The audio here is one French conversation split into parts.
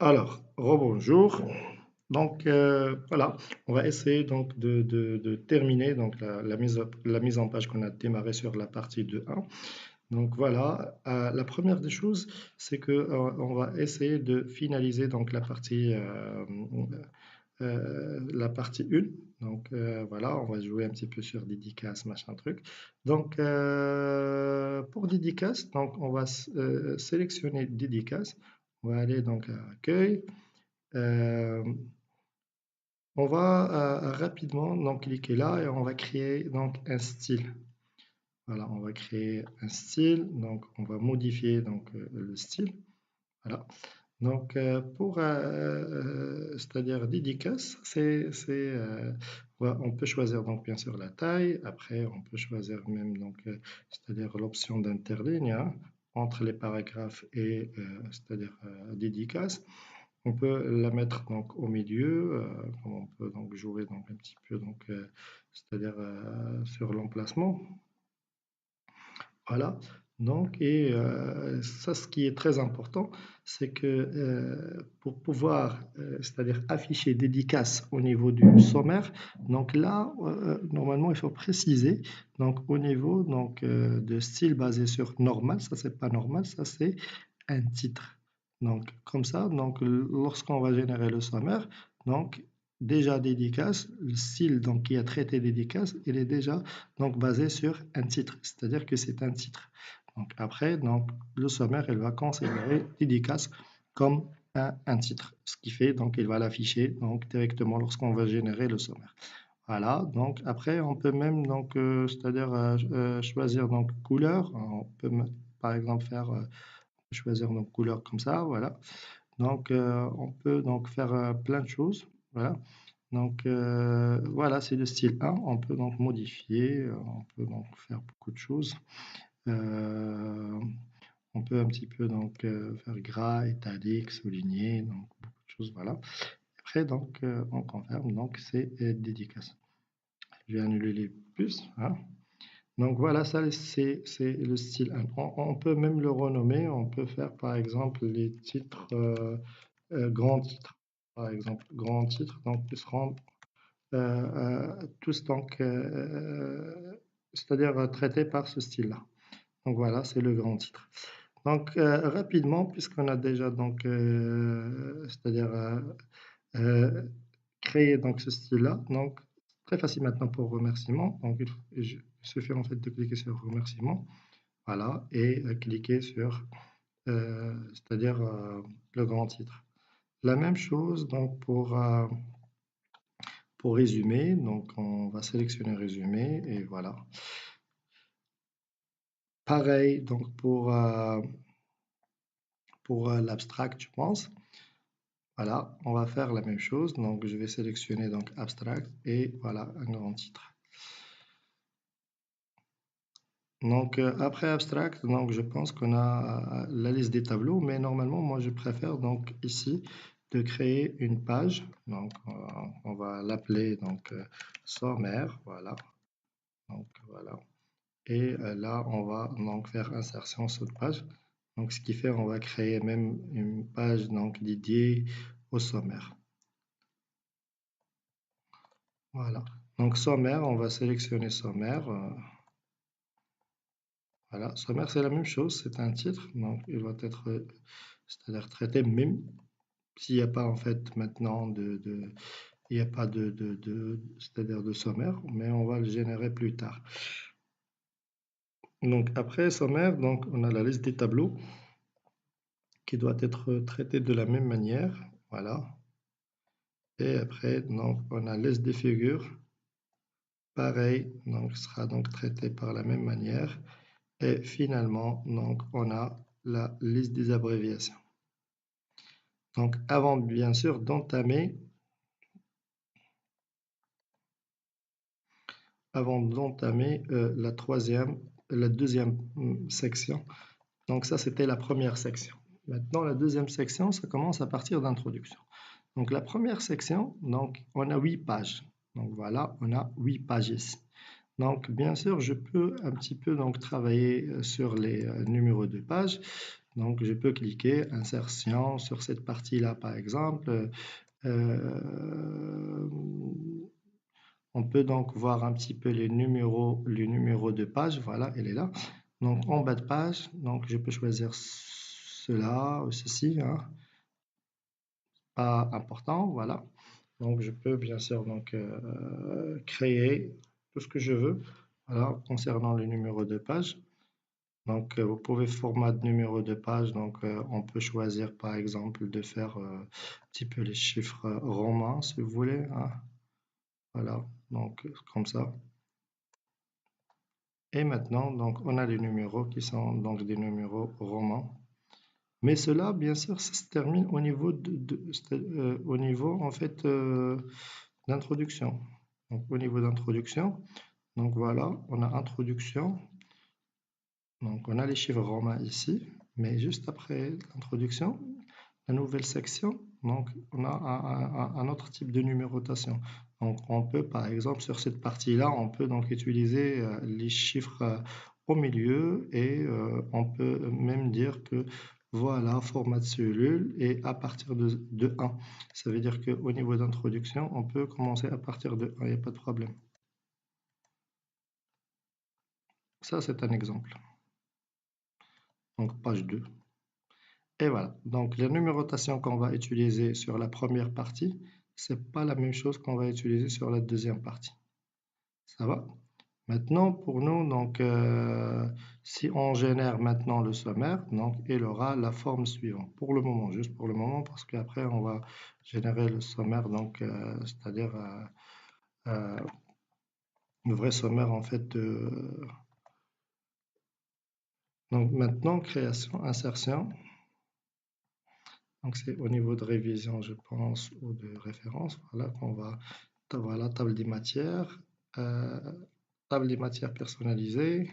Alors, rebonjour. Donc voilà, on va essayer donc de terminer donc la mise en page qu'on a démarré sur la partie 2.1. Donc voilà, la première des choses, c'est que on va essayer de finaliser donc la partie 1. Donc voilà, on va jouer un petit peu sur dédicace, machin truc. Donc pour dédicace, donc on va sélectionner dédicace. On va aller donc à accueil. Euh, on va rapidement donc cliquer là et on va créer donc un style. Voilà, on va créer un style. Donc on va modifier donc le style. Voilà. Donc pour c'est-à-dire dédicace, on peut choisir donc bien sûr la taille. Après, on peut choisir même donc c'est-à-dire l'option d'interligne hein, entre les paragraphes et c'est-à-dire dédicace. On peut la mettre donc au milieu, on peut donc jouer donc un petit peu donc c'est-à-dire sur l'emplacement. Voilà. Donc et ça ce qui est très important, c'est que pour pouvoir c'est-à-dire afficher dédicace au niveau du sommaire, donc là normalement il faut préciser donc au niveau donc de style basé sur normal, ça c'est pas normal, ça c'est un titre. Donc, comme ça, donc, lorsqu'on va générer le sommaire, donc, déjà dédicace, le style donc, qui a traité dédicace, il est déjà donc, basé sur un titre, c'est-à-dire que c'est un titre. Donc, après, donc, le sommaire, il va considérer dédicace comme un titre, ce qui fait donc il va l'afficher donc, directement lorsqu'on va générer le sommaire. Voilà, donc après, on peut même donc, c'est-à-dire choisir donc couleur. On peut par exemple faire choisir nos couleurs comme ça, voilà. Donc, on peut donc faire plein de choses, voilà. Donc, voilà, c'est le style 1. On peut donc modifier, on peut donc faire beaucoup de choses. Euh, on peut un petit peu donc faire gras, italique, souligné, donc beaucoup de choses, voilà. Après, donc, on confirme, donc c'est dédicace. Je vais annuler les plus, hein. Donc voilà, ça c'est le style 1. On peut même le renommer, on peut faire par exemple les titres, grands titres, par exemple, grands titres, donc ils seront tous donc, c'est-à-dire traités par ce style-là. Donc voilà, c'est le grand titre. Donc rapidement, puisqu'on a déjà donc, c'est-à-dire euh, créé donc ce style-là, donc très facile maintenant pour remerciement. Donc il suffit en fait de cliquer sur remerciement. Voilà, et cliquer sur, c'est-à-dire le grand titre. La même chose donc pour résumer, donc on va sélectionner résumé et voilà. Pareil donc pour l'abstract, je pense. Voilà, on va faire la même chose. Donc je vais sélectionner donc abstract et voilà un grand titre. Donc après abstract, donc je pense qu'on a la liste des tableaux, mais normalement moi je préfère donc ici de créer une page. Donc on va l'appeler donc sommaire, voilà. Donc voilà. Et là on va donc faire insertion sur page. Donc ce qui fait on va créer même une page donc dédiée au sommaire. Voilà. Donc sommaire, on va sélectionner sommaire. Voilà, sommaire, c'est la même chose, c'est un titre, donc il va être, c'est-à-dire traité même s'il n'y a pas en fait maintenant il n'y a pas c'est-à-dire de sommaire, mais on va le générer plus tard. Donc après sommaire, donc on a la liste des tableaux qui doit être traitée de la même manière, voilà. Et après, donc on a liste des figures, pareil, donc sera donc traité par la même manière. Et finalement, donc on a la liste des abréviations. Donc, avant bien sûr d'entamer la deuxième section. Donc ça, c'était la première section. Maintenant, la deuxième section, ça commence à partir d'introduction. Donc la première section, donc on a 8 pages. Donc voilà, on a 8 pages ici. Donc bien sûr, je peux un petit peu donc travailler sur les numéros de pages. Donc, je peux cliquer insertion sur cette partie-là, par exemple. Euh, on peut donc voir un petit peu les numéros de page. Voilà, elle est là. Donc, en bas de page, donc je peux choisir cela ou ceci, hein, pas important. Voilà. Donc, je peux bien sûr donc, créer tout ce que je veux. Voilà, concernant le numéro de page. Donc, vous pouvez format de numéro de page. Donc, on peut choisir par exemple de faire un petit peu les chiffres romains si vous voulez, hein. Voilà, donc comme ça. Et maintenant, donc, on a les numéros qui sont donc des numéros romains. Mais cela, bien sûr, ça se termine au niveau au niveau en fait d'introduction. Donc, au niveau d'introduction, donc voilà, on a introduction. Donc, on a les chiffres romains ici, mais juste après l'introduction, la nouvelle section, donc on a un autre type de numérotation. Donc, on peut, par exemple, sur cette partie-là, on peut donc utiliser les chiffres au milieu et on peut même dire que voilà, format de cellule et à partir de 1. Ça veut dire qu'au niveau d'introduction, on peut commencer à partir de 1, il n'y a pas de problème. Ça, c'est un exemple. Donc, page 2. Et voilà, donc la numérotation qu'on va utiliser sur la première partie, c'est pas la même chose qu'on va utiliser sur la deuxième partie. Ça va? Maintenant, pour nous, donc, si on génère maintenant le sommaire, donc il aura la forme suivante. Pour le moment, juste pour le moment, parce qu'après, on va générer le sommaire, donc, c'est-à-dire euh, le vrai sommaire en fait de... Donc maintenant, création, insertion. Donc c'est au niveau de révision, je pense, ou de référence. Voilà qu'on va, voilà, table des matières, euh, table des matières personnalisées.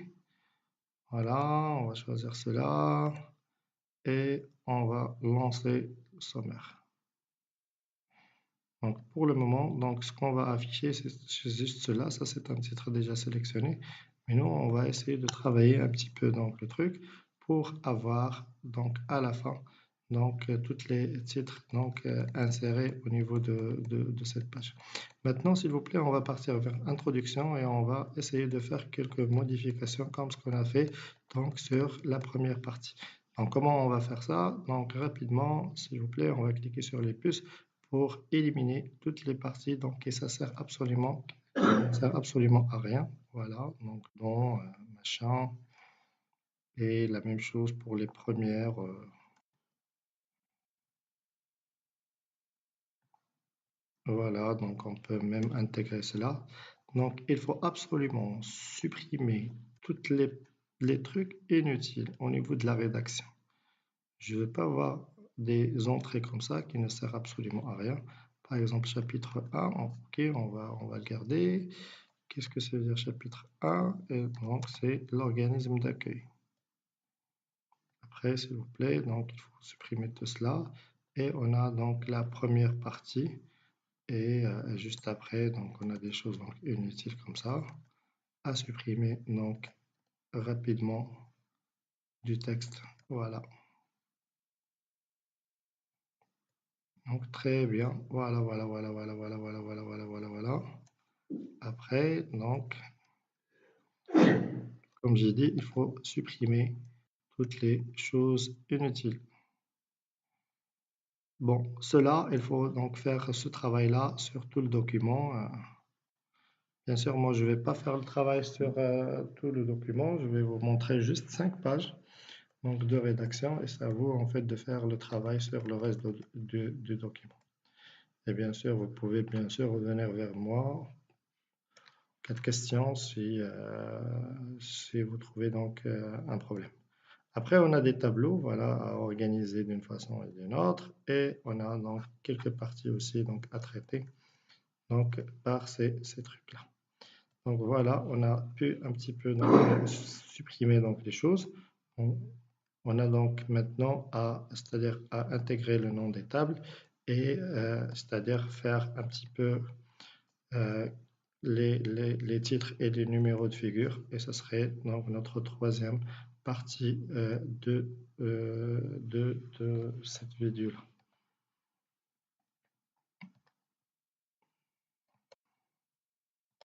Voilà, on va choisir cela et on va lancer le sommaire. Donc pour le moment, donc ce qu'on va afficher, c'est juste cela. Ça, c'est un titre déjà sélectionné. Mais nous, on va essayer de travailler un petit peu donc le truc pour avoir donc à la fin donc tous les titres donc insérés au niveau de cette page. Maintenant, s'il vous plaît, on va partir vers introduction et on va essayer de faire quelques modifications comme ce qu'on a fait donc sur la première partie. Donc comment on va faire ça? Donc rapidement, s'il vous plaît, on va cliquer sur les puces pour éliminer toutes les parties donc et ça sert absolument à rien. Voilà, donc bon, machin. Et la même chose pour les premières. Voilà, donc on peut même intégrer cela. Donc il faut absolument supprimer toutes les trucs inutiles au niveau de la rédaction. Je ne veux pas avoir des entrées comme ça qui ne servent absolument à rien. Par exemple, chapitre 1, ok, on va le garder. Qu'est-ce que ça veut dire chapitre 1? Et donc c'est l'organisme d'accueil. Après, s'il vous plaît, donc il faut supprimer tout cela. Et on a donc la première partie. Et juste après, donc on a des choses donc, inutiles comme ça à supprimer donc rapidement du texte. Voilà. Donc très bien. Voilà, voilà, voilà, voilà, voilà, voilà, voilà, voilà, voilà, voilà. Après, donc, comme j'ai dit, il faut supprimer toutes les choses inutiles. Bon, cela, il faut donc faire ce travail-là sur tout le document. Bien sûr, moi, je ne vais pas faire le travail sur tout le document. Je vais vous montrer juste 5 pages donc, de rédaction et c'est à vous en fait de faire le travail sur le reste du document. Et bien sûr, vous pouvez bien sûr revenir vers moi. 4 questions si vous trouvez donc un problème. Après, on a des tableaux voilà, à organiser d'une façon et d'une autre. Et on a donc quelques parties aussi donc, à traiter donc, par ces trucs-là. Donc voilà, on a pu un petit peu donc, supprimer donc, les choses. On a donc maintenant c'est-à-dire à intégrer le nom des tables et c'est-à-dire faire un petit peu euh, les titres et les numéros de figure. Et ce serait donc notre troisième partie de cette vidéo.